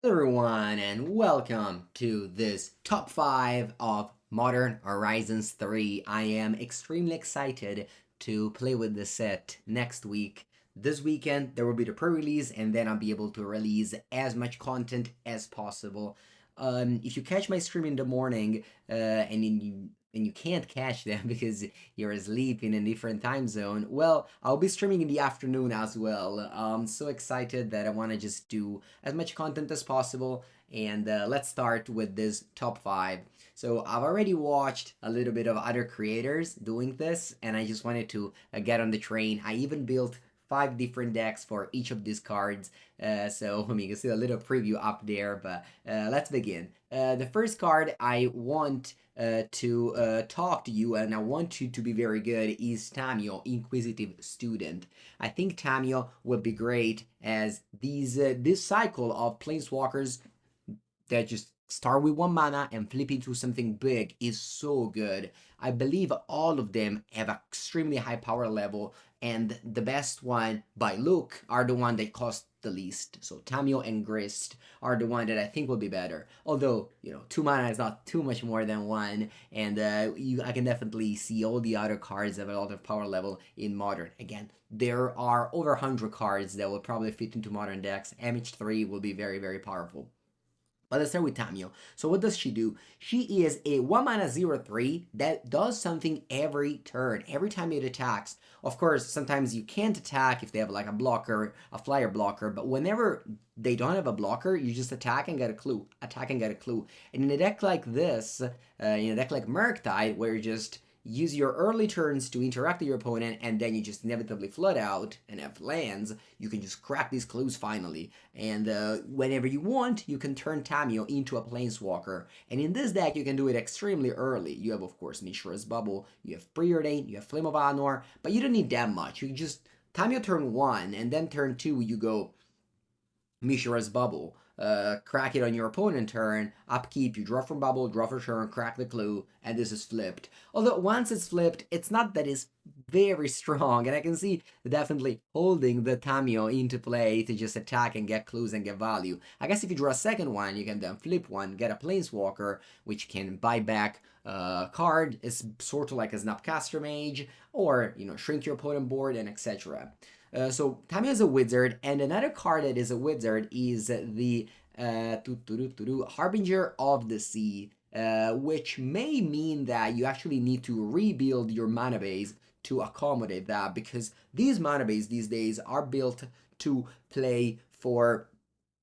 Everyone, and welcome to this top 5 of Modern Horizons 3. I am extremely excited to play with this set next week. This weekend, there will be the pre-release, and then I'll be able to release as much content as possible. If you catch my stream in the morning, and you can't catch them because you're asleep in a different time zone, well, I'll be streaming in the afternoon as well. I'm so excited that I want to just do as much content as possible. And let's start with this top 5. So I've already watched a little bit of other creators doing this, and I just wanted to get on the train. I even built 5 different decks for each of these cards. So I mean, you can see a little preview up there, but let's begin. The first card I want to talk to you, and I want you to be very good, is Tamiyo, Inquisitive Student. I think Tamiyo would be great as this cycle of Planeswalkers that just start with 1 mana and flip into something big is so good. I believe all of them have extremely high power level, and the best one by look are the one that cost the least. So Tamiyo and Grist are the one that I think will be better. Although, 2 mana is not too much more than one, and I can definitely see all the other cards have a lot of power level in Modern. Again, there are over 100 cards that will probably fit into Modern decks. MH3 will be very, very powerful. But let's start with Tamiyo. So what does she do? She is a 1 mana 0/3 that does something every turn, every time it attacks. Of course, sometimes you can't attack if they have like a blocker, a flyer blocker, but whenever they don't have a blocker, you just attack and get a clue, attack and get a clue. And in a deck like this, in a deck like Murktide, where you just use your early turns to interact with your opponent, and then you just inevitably flood out and have lands, you can just crack these clues finally. And whenever you want, you can turn Tamiyo into a Planeswalker. And in this deck, you can do it extremely early. You have, of course, Mishra's Bubble, you have Preordain, you have Flame of Anor, but you don't need that much. You just Tamiyo turn 1, and then turn 2, you go Mishra's Bubble. Crack it on your opponent turn, upkeep, you draw from bubble, draw for turn, crack the clue, and this is flipped. Although once it's flipped, it's not that it's very strong, and I can see definitely holding the Tamiyo into play to just attack and get clues and get value. I guess if you draw a second one, you can then flip one, get a Planeswalker, which can buy back a card. It's sort of like a Snapcaster Mage, or, shrink your opponent board, and etc. So Tamiyo is a wizard, and another card that is a wizard is the Harbinger of the Sea, which may mean that you actually need to rebuild your mana base to accommodate that, because these mana base these days are built to play for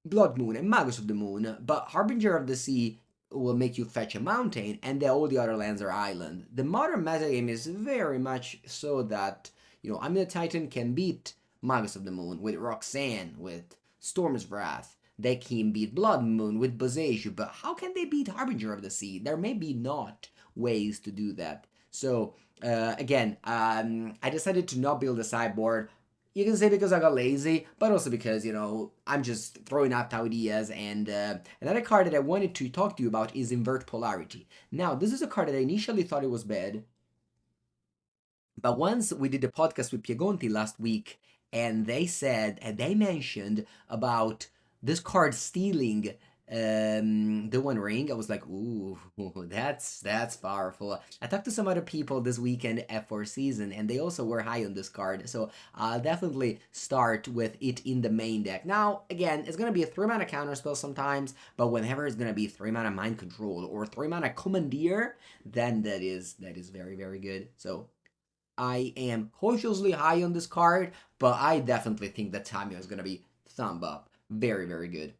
Blood Moon and Magus of the Moon, but Harbinger of the Sea will make you fetch a mountain, and then all the other lands are island. The modern metagame is very much so that, Amina Titan can beat Magus of the Moon with Roxanne, with Storm's Wrath. They can beat Blood Moon with Boseiju, but how can they beat Harbinger of the Sea? There may be not ways to do that. So, again, I decided to not build a sideboard. You can say because I got lazy, but also because, I'm just throwing out ideas. And another card that I wanted to talk to you about is Invert Polarity. Now, this is a card that I initially thought it was bad, but once we did a podcast with Piegonti last week, and they mentioned about this card stealing the One Ring, I was like, ooh, that's powerful. I talked to some other people this weekend at Four Season, and they also were high on this card, so I'll definitely start with it in the main deck. Now, again, it's gonna be a 3-mana counterspell sometimes, but whenever it's gonna be 3-mana Mind Control or 3-mana Commandeer, then that is very, very good. So I am cautiously high on this card, but I definitely think that Tamiyo is going to be thumb up. Very, very good.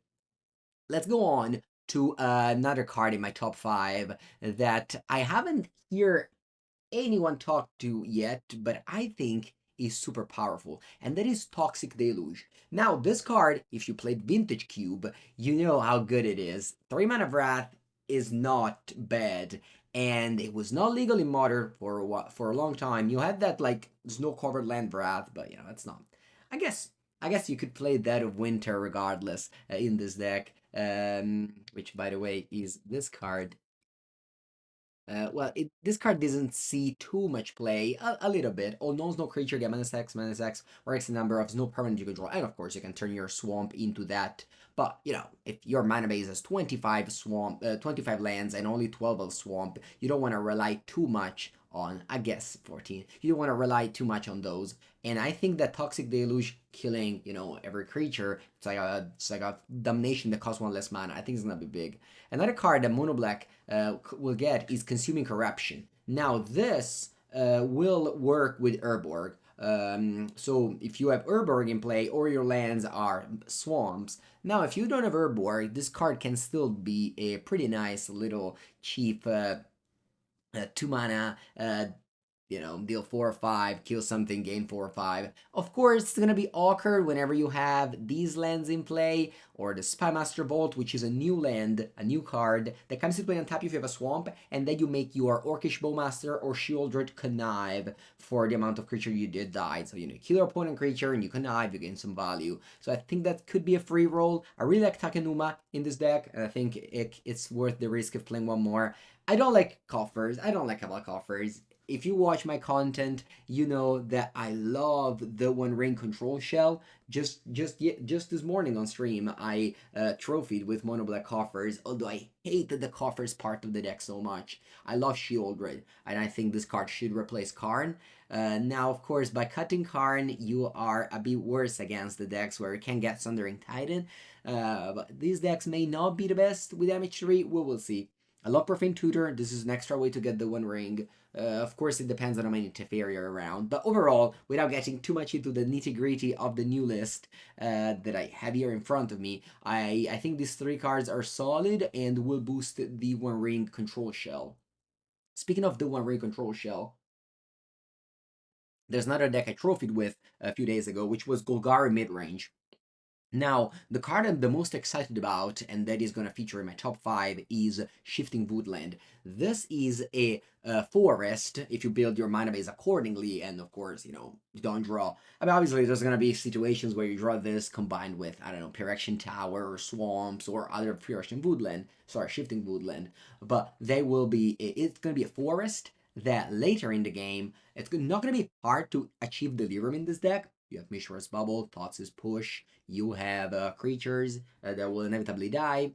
Let's go on to another card in my top 5 that I haven't heard anyone talk to yet, but I think is super powerful, and that is Toxic Deluge. Now, this card, if you played Vintage Cube, you know how good it is. 3-mana Wrath is not bad, and it was not legal in Modern for a long time. You had that like snow-covered land Wrath, but it's not. I guess you could play Dead of Winter regardless in this deck, which by the way is this card. This card doesn't see too much play, a little bit. All no creature get minus X, or X number of no permanent you control. And of course, you can turn your swamp into that. But, you know, if your mana base has 25 lands and only 12 of swamp, you don't want to rely too much on, I guess, 14. You don't want to rely too much on those. And I think that Toxic Deluge killing, you know, every creature, it's like a domination that costs one less mana. I think it's gonna be big. Another card that Mono Black will get is Consuming Corruption. Now this will work with Urborg. So if you have Urborg in play or your lands are swamps, now if you don't have Urborg, this card can still be a pretty nice little cheap 2 mana deal 4 or 5, kill something, gain 4 or 5. Of course, it's gonna be awkward whenever you have these lands in play, or the Spymaster Bolt, which is a new land, a new card that comes to play on tap if you have a swamp, and then you make your Orcish Bowmaster or Shieldred connive for the amount of creature you did die. So you kill your opponent creature and you connive, you gain some value. So I think that could be a free roll. I really like Takenuma in this deck, and I think it's worth the risk of playing one more. I don't like coffers. I don't like Cabal coffers. If you watch my content, you know that I love the One Ring control shell. Just this morning on stream, I trophied with mono black coffers. Although I hated the coffers part of the deck so much, I love Shieldred, and I think this card should replace Karn. Now, of course, by cutting Karn, you are a bit worse against the decks where you can get Sundering Titan. But these decks may not be the best with damage 3. We will see. I love Profane Tutor. This is an extra way to get the One Ring. Of course, it depends on how many Teferi are around. But overall, without getting too much into the nitty-gritty of the new list that I have here in front of me, I think these 3 cards are solid and will boost the One Ring control shell. Speaking of the One Ring control shell, there's another deck I trophied with a few days ago, which was Golgari Midrange. Now, the card I'm the most excited about, and that is going to feature in my top 5, is Shifting Woodland. This is a forest, if you build your mana base accordingly, and of course, you don't draw. I mean, obviously, there's going to be situations where you draw this combined with, I don't know, Pyrexian Tower, or Swamps, or other Shifting Woodland, but it's going to be a forest that later in the game, it's not going to be hard to achieve Delirium in this deck. You have Mishra's Bubble, Thought's Push, you have creatures that will inevitably die.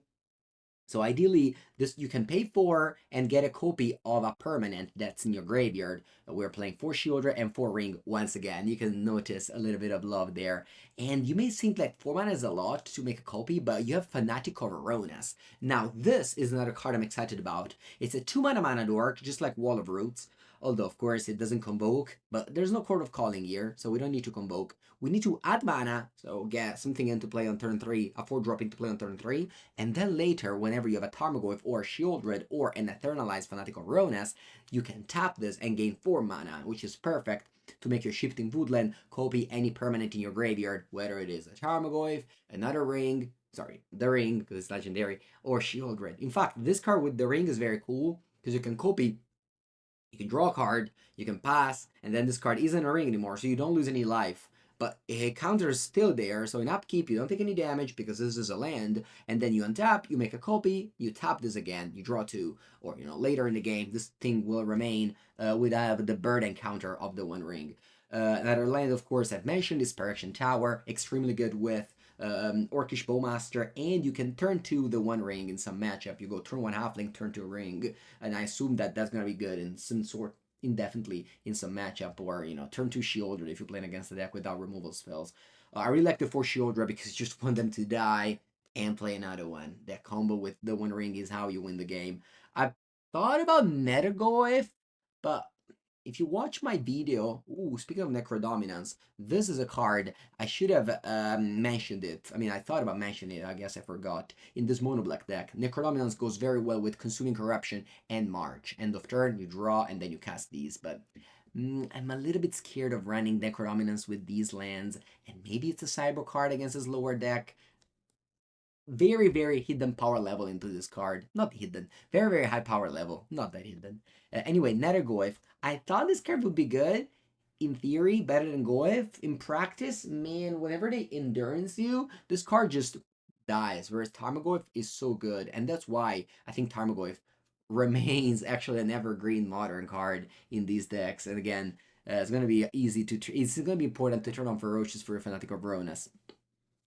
So ideally, you can pay for and get a copy of a permanent that's in your graveyard. We're playing 4 Shieldred and 4 Ring once again. You can notice a little bit of love there. And you may think that 4 mana is a lot to make a copy, but you have Fanatic of Aronas. Now, this is another card I'm excited about. It's a 2 mana dork, just like Wall of Roots. Although, of course, it doesn't convoke, but there's no Court of Calling here, so we don't need to convoke. We need to add mana, so get something into play on turn 3, a 4-drop into play on turn 3, and then later, whenever you have a Tarmogoyf or Shieldred or an Eternalized Fanatic of Ronas, you can tap this and gain 4 mana, which is perfect to make your Shifting Woodland copy any permanent in your graveyard, whether it is a Tarmogoyf, another ring, the ring, because it's legendary, or Shieldred. In fact, this card with the ring is very cool, because you can copy, you can draw a card, you can pass, and then this card isn't a ring anymore, so you don't lose any life. But a counter is still there, so in upkeep you don't take any damage because this is a land, and then you untap, you make a copy, you tap this again, you draw 2, or later in the game this thing will remain without the burden counter of the One Ring. Another land, of course, I've mentioned is Pyrexian Tower, extremely good with Orcish Bowmaster, and you can turn to the One Ring in some matchup. You go turn 1 Halfling, turn 2 Ring, and I assume that that's gonna be good in some sort indefinitely in some matchup, or turn 2 Shieldred if you're playing against the deck without removal spells. I really like the 4 Shieldred because you just want them to die and play another one. That combo with the One Ring is how you win the game. I thought about Metagoyf, but if you watch my video, speaking of Necrodominance, this is a card I should have mentioned it. I mean, I thought about mentioning it, I guess I forgot. In this mono black deck, Necrodominance goes very well with Consuming Corruption and March. End of turn, you draw, and then you cast these, but I'm a little bit scared of running Necrodominance with these lands, and maybe it's a Cyber card against his lower deck. Very, very hidden power level into this card. Not hidden. Very, very high power level. Not that hidden. Anyway, Nethergoyf. I thought this card would be good. In theory, better than Goyf. In practice, man, whenever they endurance you, this card just dies. Whereas Tarmogoyf is so good. And that's why I think Tarmogoyf remains actually an evergreen modern card in these decks. And again, it's going to be easy to. It's going to be important to turn on Ferocious for a Fanatic of Veronas.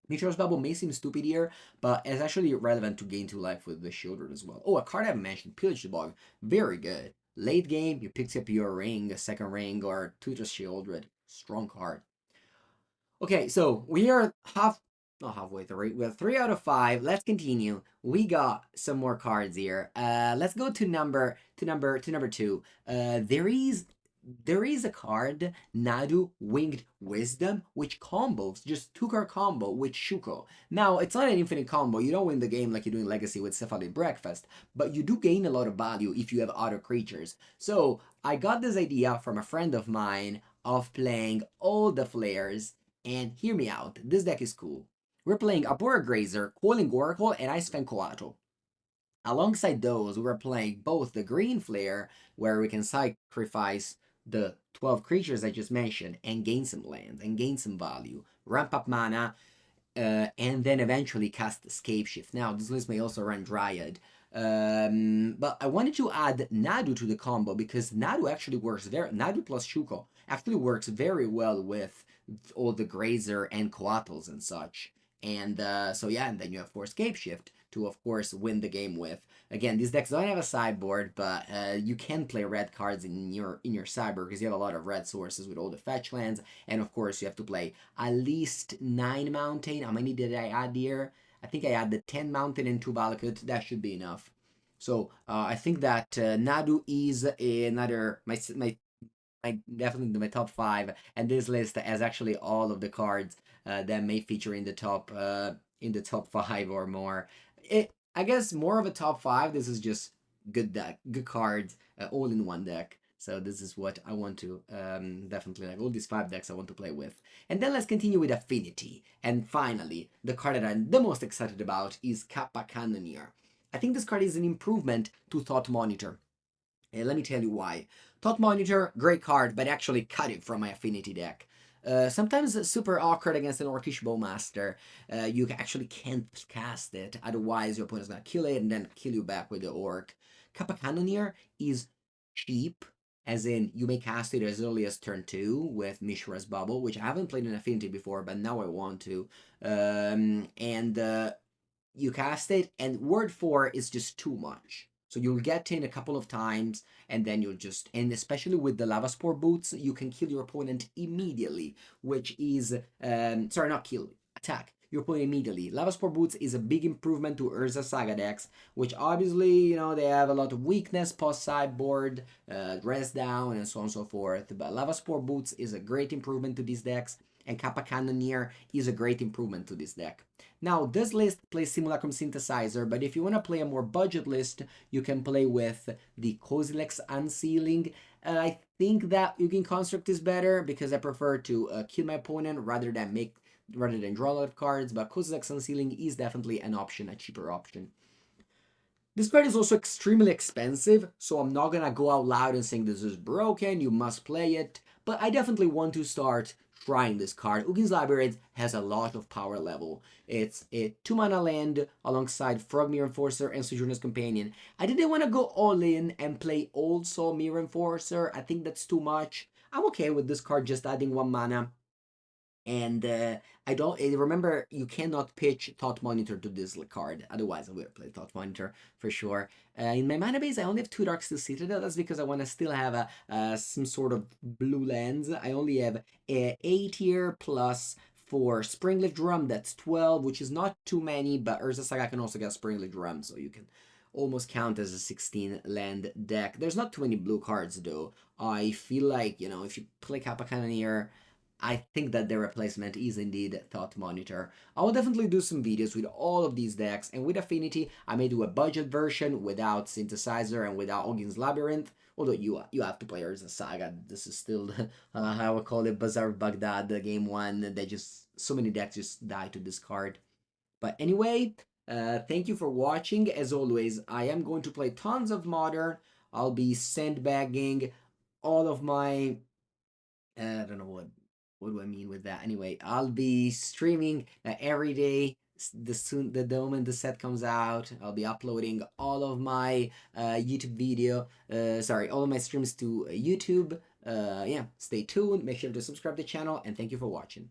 Meteor's Bubble may seem stupid here, but it's actually relevant to gain 2 life with the Shieldred as well. Oh, a card I haven't mentioned, Pillage the Bog. Very good. Late game, you pick up your ring, a second ring, or Tutor's Shieldred. Strong card. Okay, so we are not halfway through. We have 3 out of 5. Let's continue. We got some more cards here. Let's go to number 2. There is a card, Nadu Winged Wisdom, which combos, just 2-card combo with Shuko. Now, it's not an infinite combo. You don't win the game like you do in Legacy with Cephalic Breakfast, but you do gain a lot of value if you have other creatures. So, I got this idea from a friend of mine of playing all the flares, and hear me out. This deck is cool. We're playing Abora Grazer, Coiling Oracle, and Ice Fan Coatl. Alongside those, we're playing both the Green Flare, where we can sacrifice the 12 creatures I just mentioned and gain some land and gain some value, ramp up mana, and then eventually cast Escape Shift. Now, this list may also run Dryad. But I wanted to add Nadu to the combo because Nadu plus Shuko actually works very well with all the Grazer and Coatls and such. And so yeah, and then you have Force Escape Shift to of course win the game with. Again, these decks don't have a sideboard, but you can play red cards in your sideboard because you have a lot of red sources with all the fetch lands, and of course you have to play at least 9 mountain. How many did I add here? I think I added 10 mountain and 2 Valakut. That should be enough. So I think that Nadu is another my definitely my top 5, and this list has actually all of the cards that may feature in the top 5 or more. I guess more of a top 5. This is just good cards, all in one deck. So this is what I want to definitely like all these 5 decks I want to play with. And then let's continue with Affinity. And finally, the card that I'm the most excited about is Kappa Cannoneer. I think this card is an improvement to Thought Monitor. And let me tell you why. Thought Monitor, great card, but actually cut it from my Affinity deck. Sometimes super awkward against an Orcish Bowmaster. You actually can't cast it, otherwise your opponent's gonna kill it and then kill you back with the Orc. Kappa Cannoneer is cheap, as in you may cast it as early as turn 2 with Mishra's Bubble, which I haven't played in Affinity before, but now I want to. You cast it, and word 4 is just too much. So you'll get in a couple of times, and then you'll just, and especially with the Lava Spore Boots, you can kill your opponent immediately, which is, sorry, not kill, attack your opponent immediately. Lava Spore Boots is a big improvement to Urza Saga decks, which obviously, they have a lot of weakness, post sideboard, dress down, and so on and so forth. But Lava Spore Boots is a great improvement to these decks, and Kappa Cannoneer is a great improvement to this deck. Now, this list plays Simulacrum Synthesizer, but if you want to play a more budget list, you can play with the Kozilek's Unsealing. I think that Ugin Construct is better because I prefer to kill my opponent rather than draw a lot of cards, but Kozilek's Unsealing is definitely an option, a cheaper option. This card is also extremely expensive, so I'm not gonna go out loud and saying this is broken, you must play it, but I definitely want to start trying this card. Ugin's Labyrinth has a lot of power level. It's a 2-mana land alongside Frogmere Enforcer and Sojourner's Companion. I didn't want to go all in and play Old Soul Mirror Enforcer. I think that's too much. I'm okay with this card just adding 1 mana. And I don't remember you cannot pitch Thought Monitor to this card. Otherwise, I would play Thought Monitor for sure. In my mana base, I only have 2 Darksteel Citadel. That's because I want to still have some sort of blue lands. I only have 8 here plus for Springleaf Drum. That's 12, which is not too many. But Urza Saga can also get Springleaf Drum, so you can almost count as a 16 land deck. There's not too many blue cards though. I feel like if you play Kappa Cannoneer, I think that the replacement is indeed Thought Monitor. I will definitely do some videos with all of these decks, and with Affinity, I may do a budget version without Synthesizer and without Ogin's Labyrinth, although you have to play Urza Saga. This is still, I would call it Bazaar Baghdad, the game 1. So many decks just die to this card. But anyway, thank you for watching. As always, I am going to play tons of Modern. I'll be sandbagging all of my, I don't know what do I mean with that? Anyway, I'll be streaming every day, The moment the set comes out, I'll be uploading all of my YouTube all of my streams to YouTube. Yeah, stay tuned. Make sure to subscribe to the channel, and thank you for watching.